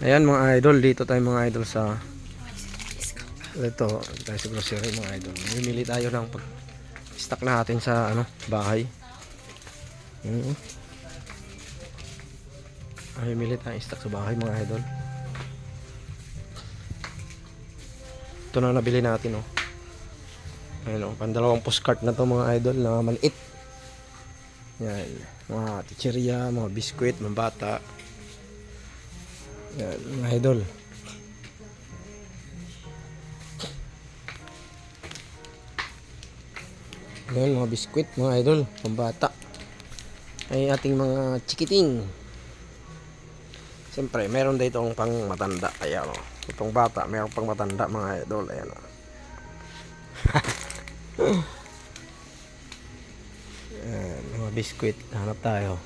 Ayan mga idol, dito tayo mga idol sa ito, tayo sa grocery mga idol. Mamimili tayo ng stock natin sa bahay. Mamimili tayo stock sa bahay mga idol. Ito na nabili natin oh. Ayun oh, pandalawang postcard na to mga idol na maliit. Yan, mga chichirya, mga biskwit, mga bata. Yan, mga idol. Yan, mga biskwit, mga idol, pambata. Ay ating mga chikiting. Siyempre, meron dito pang matanda. Ayan o. Itong bata, meron pang matanda mga idol. Ayan o. Ayan, mga biskwit. Hanap tayo.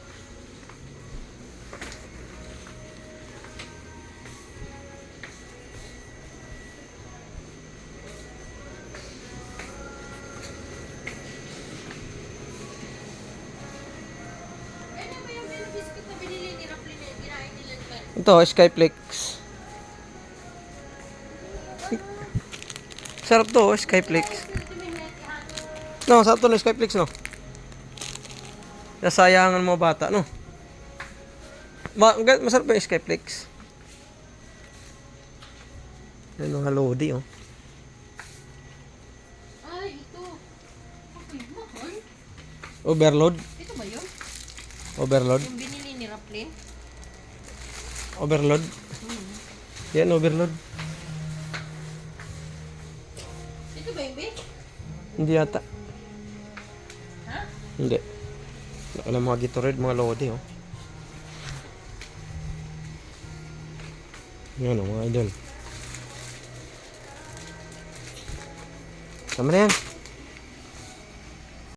Ito, Skyflex. Sarap to, Skyflex. No, sarap to na Skyflex, no? Nasayangan mo bata, no? Masarap ba yung Skyflex? Yan mga lodi, oh. Ay, ito. Okay, mahal. Overload? Ito ba yun? Overload? Yung binili ni Raplin? Overload? Yan, overload. Ito ba yung babe? Hindi yata. Ha? Hindi. Alam mga Gatorade, mga lodi, oh. Yan, oh, mga idol. Tama na yan.